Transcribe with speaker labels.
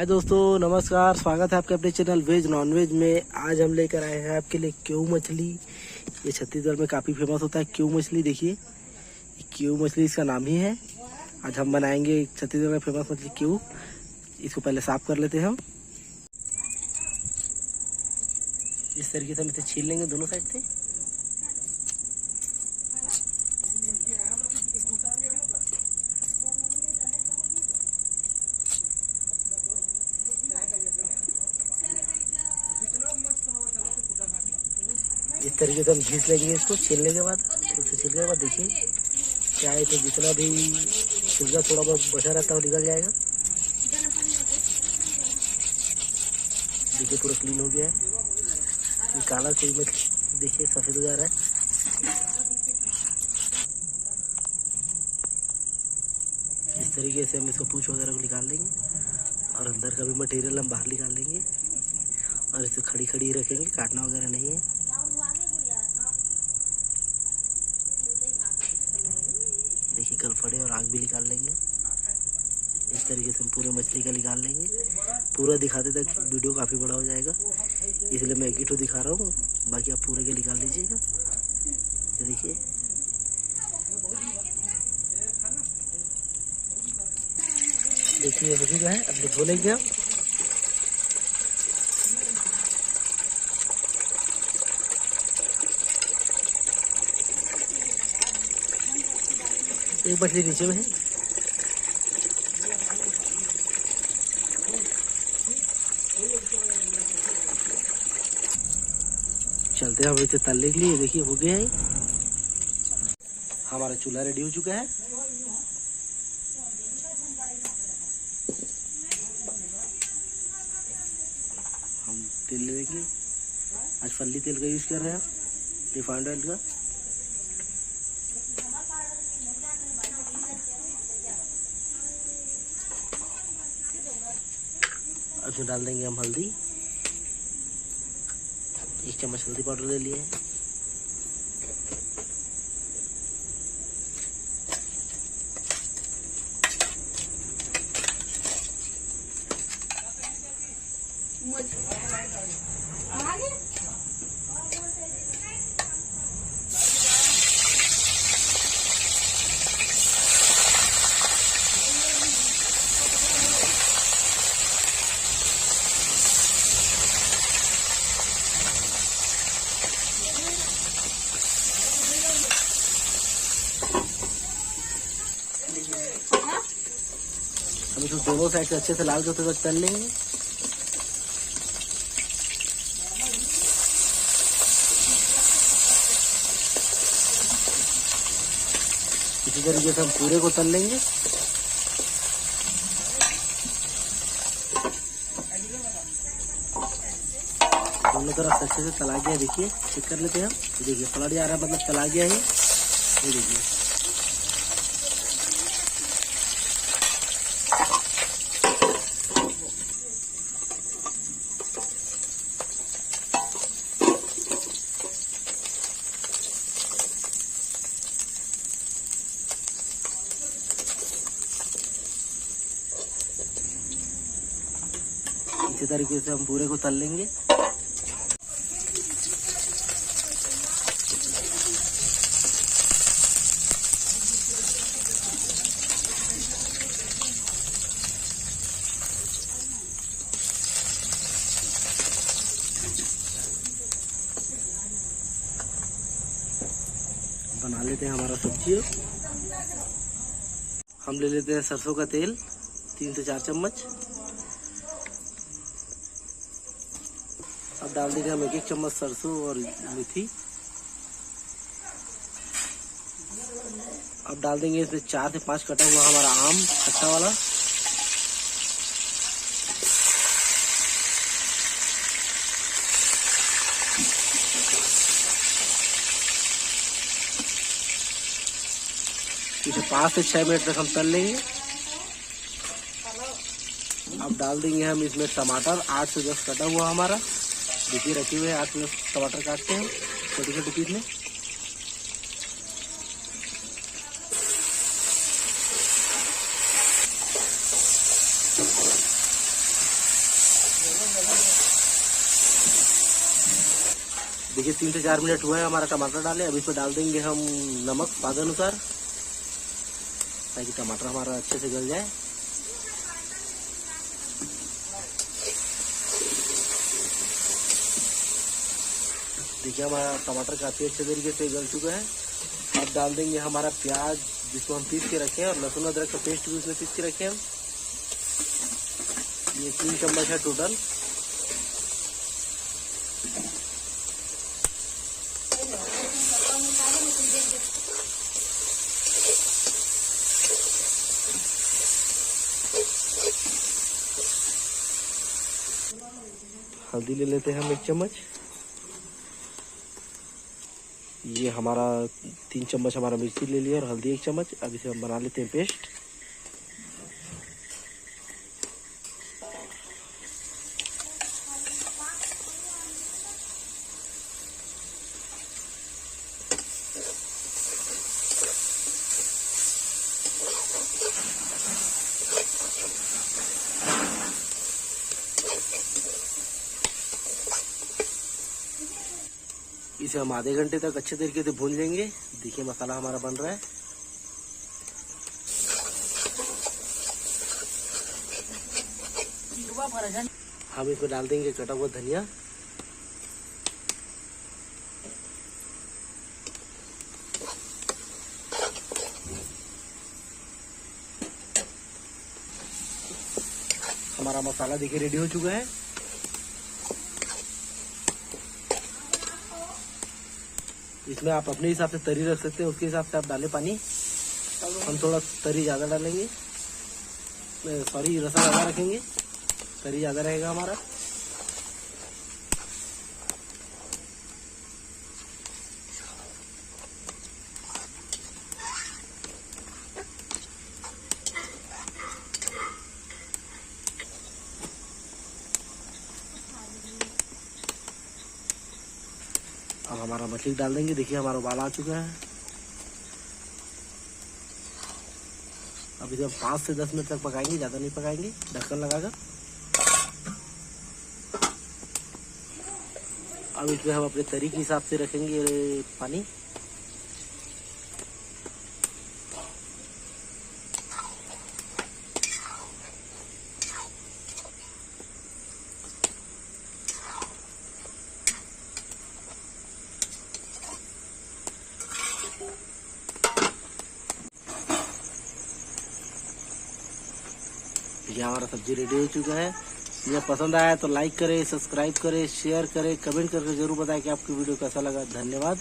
Speaker 1: हाय दोस्तों, नमस्कार। स्वागत है आपके अपने चैनल वेज नॉनवेज में। आज हम लेकर आए हैं आपके लिए क्यू मछली। ये छत्तीसगढ़ में काफ़ी फेमस होता है क्यू मछली। देखिए, क्यू मछली इसका नाम ही है। आज हम बनाएंगे छत्तीसगढ़ में फेमस मछली क्यू। इसको पहले साफ कर लेते हैं हम। इस तरीके से हम इसे छील लेंगे दोनों साइड से। इस तरीके से हम घिस लेंगे इसको छीलने के बाद। उससे छीलने के बाद देखिए क्या है, तो जितना भी छिलका थोड़ा बहुत बचा रहता है वो निकल जाएगा। देखिए पूरा क्लीन हो गया है। ये काला कोई में देखिए सफेद हो जा रहा है। इस तरीके से हम इसको पूंछ वगैरह को निकाल लेंगे और अंदर का भी मटेरियल हम बाहर निकाल लेंगे और इसे खड़ी खड़ी रखेंगे, काटना वगैरह नहीं है। देखिए गलफड़े और आग भी निकाल लेंगे। इस तरीके से हम पूरे मछली का निकाल लेंगे। पूरा दिखाते तक वीडियो काफ़ी बड़ा हो जाएगा, इसलिए मैं एक ही ठो दिखा रहा हूँ, बाकी आप पूरे के निकाल लीजिएगा। ये देखिए देखिए हो चुका है। अब धो लेंगे हम। एक मछली नीचे में है। चलते हैं हम इसे तलने के लिए। देखिए हो गया है, हमारा चूल्हा रेडी हो चुका है। हम तेल लेंगे। आज फल्ली तेल का यूज कर रहे हैं, रिफाइंड ऑयल का। उसमें डाल देंगे हम हल्दी। 1 चम्मच हल्दी पाउडर ले लिए। हम इसको दोनों साइड से अच्छे से लाल होते तक तल लेंगे। इसी तरीके से हम पूरे को तल लेंगे। दोनों तरफ अच्छे से तला गया। देखिए चेक कर लेते हैं हम। देखिए पलट जा रहा है, मतलब तला गया है। ये देखिए इसी तरीके से हम पूरे को तल लेंगे। बना लेते हैं हमारा सब्जी। हम ले लेते हैं सरसों का तेल 3 से 4 चम्मच। अब डाल देंगे हम 1 चम्मच सरसों और मेथी। अब डाल देंगे इसमें 4 से 5 कटा हुआ हमारा आम खट्टा वाला। इसे 5 से 6 मिनट तक हम तल लेंगे। अब डाल देंगे हम इसमें टमाटर 8 से 10 कटा हुआ हमारा। देखिए रखे हुए 8 से 10 टमाटर काटते हैं छोटे छोटे पीस में। देखिए 3 से 4 मिनट हुआ है हमारा टमाटर डाले। अब इसमें डाल देंगे हम नमक स्वाद अनुसार, ताकि टमाटर हमारा अच्छे से गल जाए। देखिए हमारा टमाटर काफ़ी अच्छे तरीके से गल चुका है। अब डाल देंगे हमारा प्याज जिसको हम पीस के रखे हैं, और लहसुन अदरक का पेस्ट भी उसमें पीस के रखे हैं हम। ये 3 चम्मच है टोटल। हल्दी ले लेते हैं हम 1 चम्मच। ये हमारा 3 चम्मच हमारा मिर्ची ले लिया और हल्दी 1 चम्मच। अब इसे हम बना लेते हैं पेस्ट। इसे हम आधे घंटे तक अच्छे तरीके से भून लेंगे। देखिए मसाला हमारा बन रहा है। हम इसमें डाल देंगे कटा हुआ धनिया। हमारा मसाला देखिए रेडी हो चुका है। इसमें आप अपने हिसाब से तरी रख सकते हैं, उसके हिसाब से आप डालें पानी। हम थोड़ा तरी ज़्यादा डालेंगे, सॉरी रसा ज़्यादा रखेंगे, तरी ज़्यादा रहेगा हमारा। अब हमारा मछली डाल देंगे। देखिए हमारा उबाल आ चुका है। अब इसे हम 5 से 10 मिनट तक पकाएंगे, ज़्यादा नहीं पकाएंगे, ढक्कन लगाकर। अब इसमें हम अपने तरी के हिसाब से रखेंगे पानी। ये हमारा सब्जी रेडी हो चुका है। यह पसंद आया तो लाइक करें, सब्सक्राइब करें, शेयर करें, कमेंट करके जरूर बताएं कि आपको वीडियो कैसा लगा। धन्यवाद।